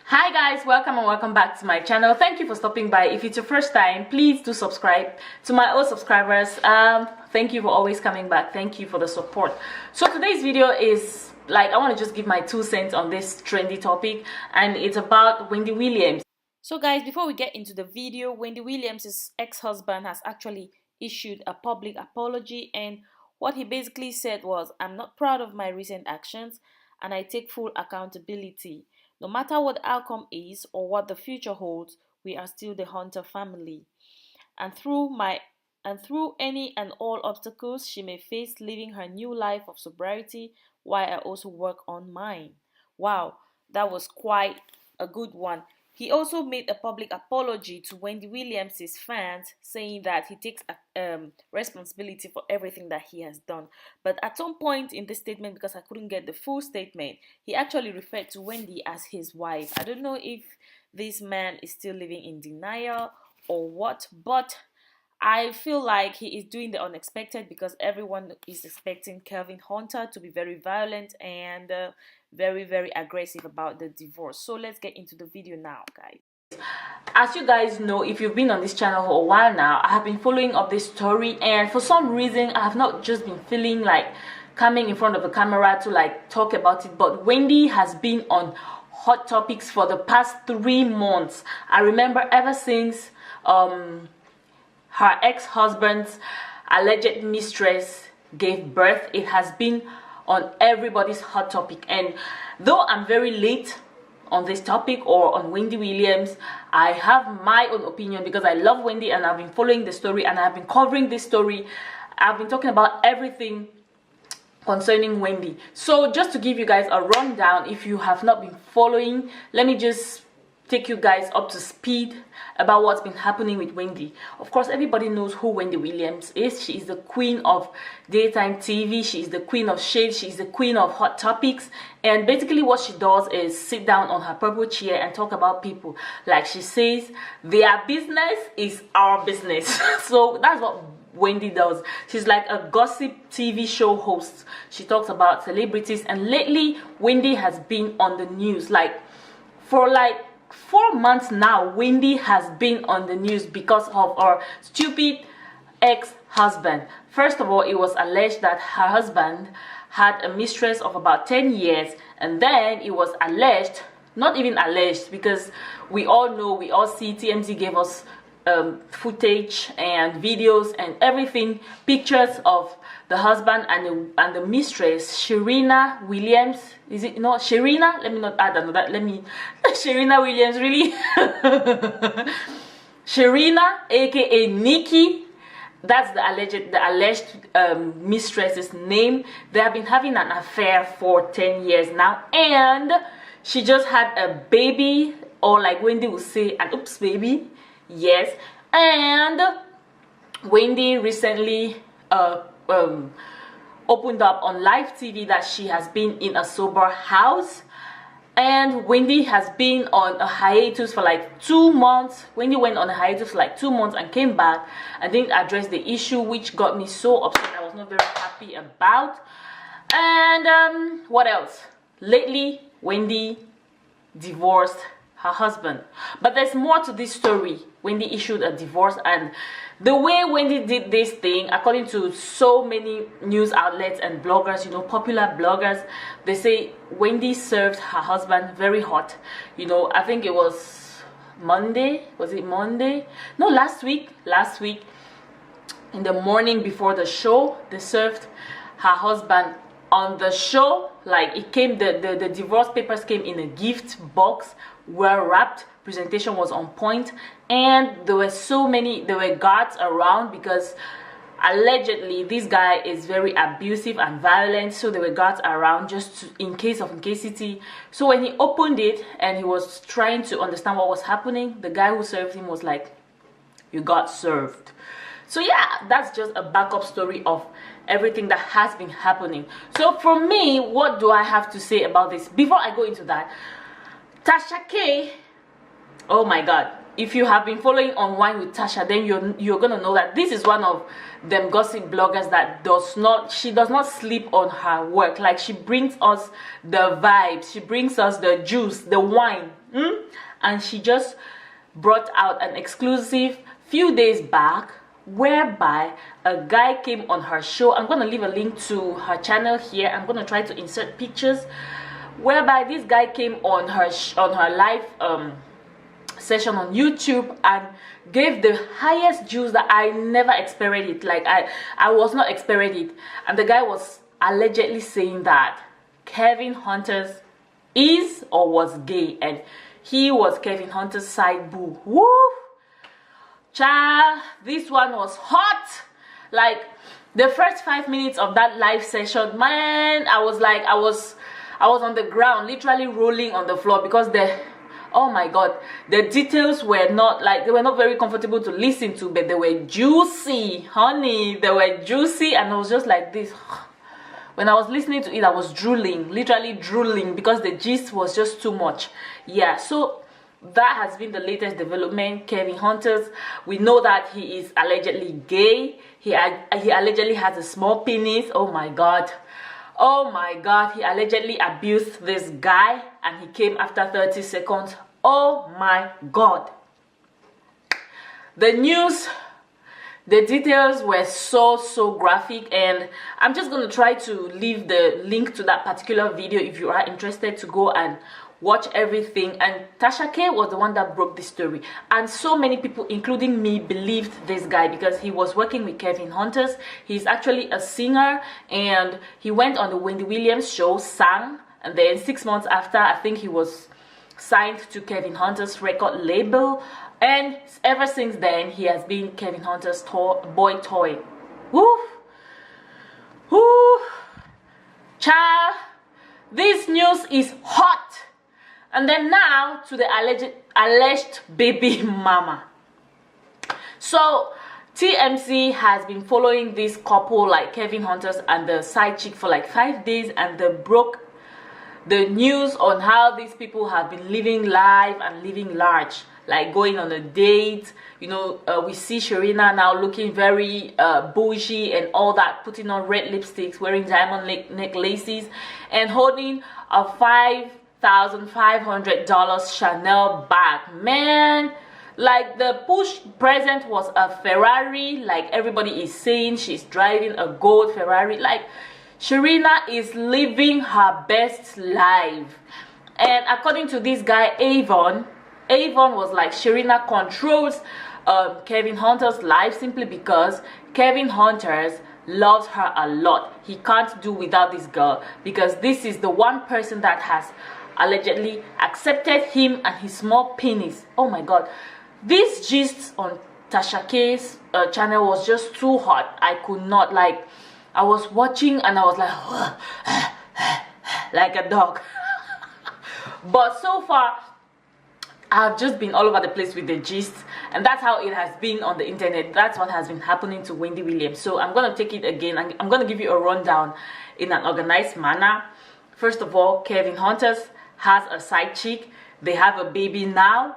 Hi guys, welcome and welcome back to my channel. Thank you for stopping by. If it's your first time, please do subscribe. To my old subscribers, thank you for always coming back. Thank you for the support. So today's video is like, I want to just give my 2 cents on this trendy topic, and it's about Wendy Williams. So guys, before we get into the video, Wendy Williams' ex-husband has actually issued a public apology, and what he basically said was, "I'm not proud of my recent actions and I take full accountability. No matter what the outcome is or what the future holds, we are still the Hunter family. And through any and all obstacles she may face living her new life of sobriety, while I also work on mine." Wow, that was quite a good one. He also made a public apology to Wendy Williams' fans, saying that he takes responsibility for everything that he has done. But at some point in this statement, because I couldn't get the full statement, he actually referred to Wendy as his wife. I don't know if this man is still living in denial or what, but I feel like he is doing the unexpected because everyone is expecting Kelvin Hunter to be very violent and very aggressive about the divorce. So let's get into the video now, guys. As you guys know, if you've been on this channel for a while now, I have been following up this story, and for some reason I have not just been feeling like coming in front of the camera to like talk about it, but Wendy has been on hot topics for the past 3 months. I remember ever since her ex-husband's alleged mistress gave birth, it has been on everybody's hot topic. And though I'm very late on this topic or on Wendy Williams, I have my own opinion because I love Wendy and I've been following the story and I've been covering this story. I've been talking about everything concerning Wendy. So just to give you guys a rundown, if you have not been following, let me just take you guys up to speed about what's been happening with Wendy. Of course, everybody knows who Wendy Williams is. She is the queen of daytime TV. She is the queen of shade. She is the queen of hot topics. And basically what she does is sit down on her purple chair and talk about people. Like she says, their business is our business. So that's what Wendy does. She's like a gossip TV show host. She talks about celebrities, and lately Wendy has been on the news for 4 months now. Wendy has been on the news because of her stupid ex-husband. First of all, it was alleged that her husband had a mistress of about 10 years, and then it was alleged, not even alleged, because we all know, we all see, TMZ gave us footage and videos and everything, pictures of the husband and the mistress, Sharina Williams. Is it not Sharina? Let me not add another. Let me Sharina Williams, really. Sharina, aka Nikki. That's the alleged mistress's name. They have been having an affair for 10 years now, and she just had a baby, or like Wendy would say, an oops baby. Yes. And Wendy recently opened up on live TV that she has been in a sober house, and Wendy has been on a hiatus for like 2 months. Wendy went on a hiatus for like 2 months and came back and didn't address the issue, which got me so upset. I was not very happy about. And what else? Lately Wendy divorced her husband. But there's more to this story. Wendy issued a divorce, and the way Wendy did this thing, according to so many news outlets and bloggers, you know, popular bloggers, they say Wendy served her husband very hot. You know, I think it was Monday. Was it Monday? No, last week in the morning before the show, they served her husband on the show. Like, it came, the divorce papers came in a gift box, well wrapped. Presentation was on point, and there were guards around because allegedly this guy is very abusive and violent. So there were guards around just in case of incasity. So when he opened it and he was trying to understand what was happening, the guy who served him was like, "You got served." So yeah, that's just a backup story of everything that has been happening. So for me, what do I have to say about this? Before I go into that, Tasha K, oh my god, if you have been following On Wine with Tasha, then you're gonna know that this is one of them gossip bloggers that does not sleep on her work. Like, she brings us the vibes, she brings us the juice, the wine. And she just brought out an exclusive few days back whereby a guy came on her show. I'm going to leave a link to her channel here. I'm going to try to insert pictures, whereby this guy came on her live session on YouTube and gave the highest juice that I never expected it. Like, I was not expecting it. And the guy was allegedly saying that Kelvin Hunter is or was gay, and he was Kelvin Hunter's side boo. Woo! Child, this one was hot. Like, the first 5 minutes of that live session, man, I was on the ground, literally rolling on the floor, because oh my god, the details were not very comfortable to listen to, but they were juicy, honey. They were juicy, and I was just like this. When I was listening to it, I was drooling, literally drooling, because the gist was just too much. Yeah, so that has been the latest development. Kelvin Hunter, we know that he is allegedly gay. He allegedly has a small penis. Oh my god, he allegedly abused this guy, and he came after 30 seconds. Oh my god, the news, the details were so graphic, and I'm just going to try to leave the link to that particular video if you are interested to go and watch everything. And Tasha K was the one that broke this story, and so many people, including me, believed this guy because he was working with Kelvin Hunter. He's actually a singer, and he went on the Wendy Williams show, sang, and then 6 months after, I think he was signed to Kelvin Hunter's record label, and ever since then he has been Kelvin Hunter's boy toy. Woo! Woo! Child, this news is hot. And then now to the alleged baby mama. So TMZ has been following this couple, like Kelvin Hunter and the side chick, for like 5 days, and they broke the news on how these people have been living life and living large, like going on a date. You know, we see Sharina now looking very bougie and all that, putting on red lipsticks, wearing diamond necklaces, and holding a $5,500 Chanel bag. Man, like, the push present was a Ferrari. Like, everybody is saying she's driving a gold Ferrari. Like, Sharina is living her best life. And according to this guy Avon was like, Sharina controls Kelvin Hunter's life simply because Kelvin Hunter loves her a lot. He can't do without this girl, because this is the one person that has allegedly accepted him and his small penis. Oh my god, this gist on Tasha K's channel was just too hot. I could not, like, I was watching and I was like like a dog. But so far I've just been all over the place with the gist, and that's how it has been on the internet. That's what has been happening to Wendy Williams. So I'm going to take it again. I'm going to give you a rundown in an organized manner. First of all, Kelvin Hunter has a side chick. They have a baby now.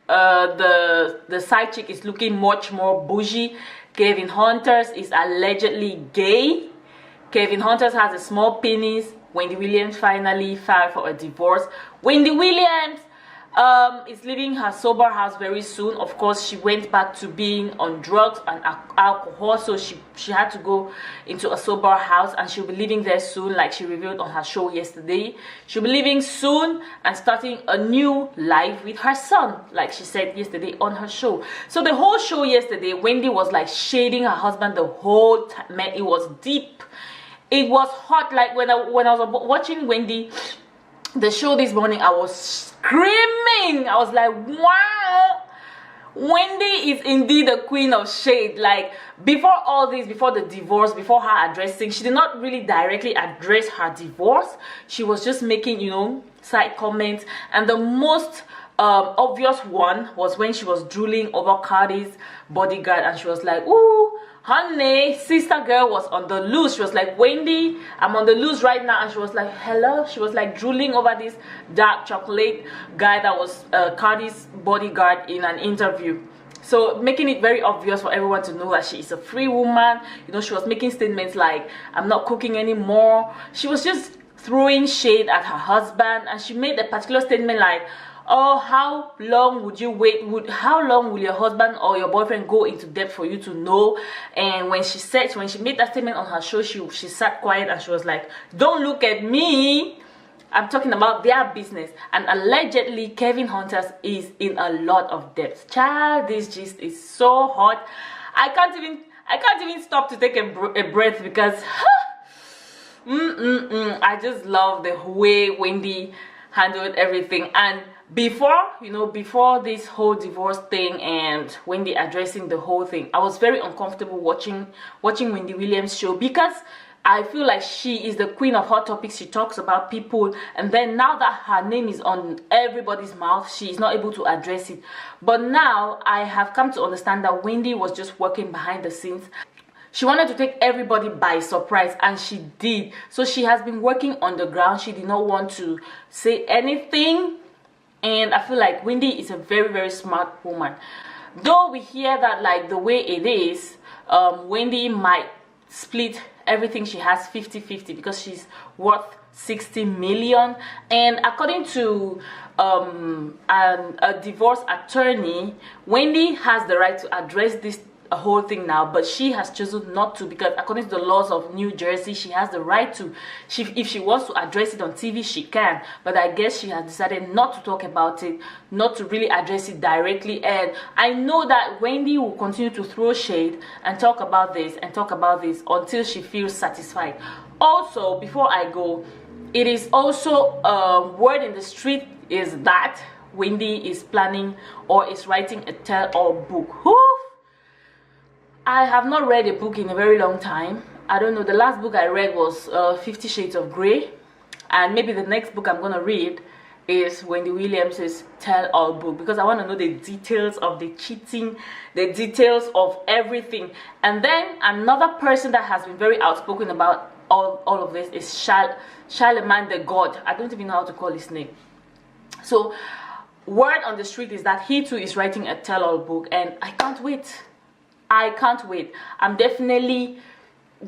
The side chick is looking much more bougie. Kelvin Hunter is allegedly gay. Kelvin Hunter has a small penis. Wendy Williams finally filed for a divorce. Wendy Williams is leaving her sober house very soon. Of course, she went back to being on drugs and alcohol, so she had to go into a sober house, and she'll be leaving there soon, like she revealed on her show yesterday. She'll be leaving soon and starting a new life with her son, like she said yesterday on her show. So the whole show yesterday, Wendy was like shading her husband the whole time. Man, it was deep. It was hot. Like, when I was watching Wendy the show this morning, I was screaming. I was like, wow, Wendy is indeed the queen of shade. Like, before all this, before the divorce, before her addressing, she did not really directly address her divorce. She was just making, you know, side comments. And the most obvious one was when she was drooling over Cardi's bodyguard, and she was like, ooh, Honey, sister girl was on the loose. She was like, Wendy, I'm on the loose right now. And she was like, hello. She was like drooling over this dark chocolate guy that was Cardi's bodyguard in an interview. So making it very obvious for everyone to know that she is a free woman. You know, she was making statements like, I'm not cooking anymore. She was just throwing shade at her husband. And she made a particular statement like, oh, how long would you wait? How long will your husband or your boyfriend go into depth for you to know? And when she made that statement on her show, she sat quiet and she was like, don't look at me. I'm talking about their business. And allegedly, Kelvin Hunters is in a lot of debt. Child, this gist is so hot. I can't even stop to take a breath because I just love the way Wendy handled everything. And before this whole divorce thing and Wendy addressing the whole thing, I was very uncomfortable watching Wendy Williams' show because I feel like she is the queen of hot topics. She talks about people, and then now that her name is on everybody's mouth, she is not able to address it. But now I have come to understand that Wendy was just working behind the scenes. She wanted to take everybody by surprise, and she did. So she has been working on the ground. She did not want to say anything. And I feel like Wendy is a very, very smart woman. Though we hear that like the way it is, Wendy might split everything she has 50-50 because she's worth 60 million. And according to a divorce attorney, Wendy has the right to address this whole thing now, but she has chosen not to because according to the laws of New Jersey, she has the right to. If she wants to address it on TV, she can, but I guess she has decided not to talk about it, not to really address it directly. And I know that Wendy will continue to throw shade and talk about this until she feels satisfied. Also, before I go, it is also word in the street is that Wendy is planning or is writing a tell-all book. Woo! I have not read a book in a very long time. I don't know, the last book I read was 50 Shades of Grey, and maybe the next book I'm gonna read is Wendy Williams' tell-all book because I want to know the details of the cheating, the details of everything. And then another person that has been very outspoken about all of this is Charlemagne the God. I don't even know how to call his name. So word on the street is that he too is writing a tell-all book, and I can't wait. I can't wait. I'm definitely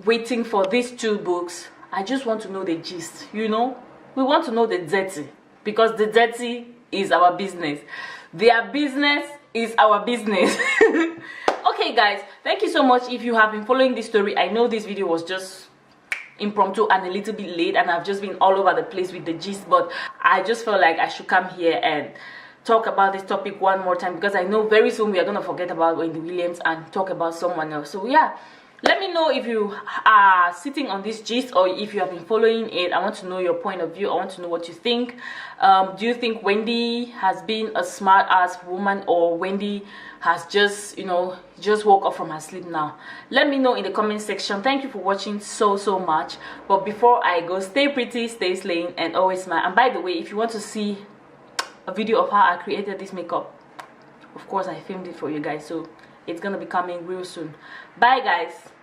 waiting for these two books. I just want to know the gist, you know. We want to know the dirty because the dirty is our business. Their business is our business. Okay guys, thank you so much if you have been following this story. I know this video was just impromptu and a little bit late and I've just been all over the place with the gist, but I just felt like I should come here and talk about this topic one more time because I know very soon we are going to forget about Wendy Williams and talk about someone else. So yeah, let me know if you are sitting on this gist or if you have been following it. I want to know your point of view. I want to know what you think. Do you think Wendy has been a smart ass woman, or Wendy has just, you know, just woke up from her sleep now? Let me know in the comment section. Thank you for watching so much. But before I go, stay pretty, stay slaying, and always smile. And by the way, if you want to see a video of how I created this makeup, of course I filmed it for you guys, so it's gonna be coming real soon. Bye guys.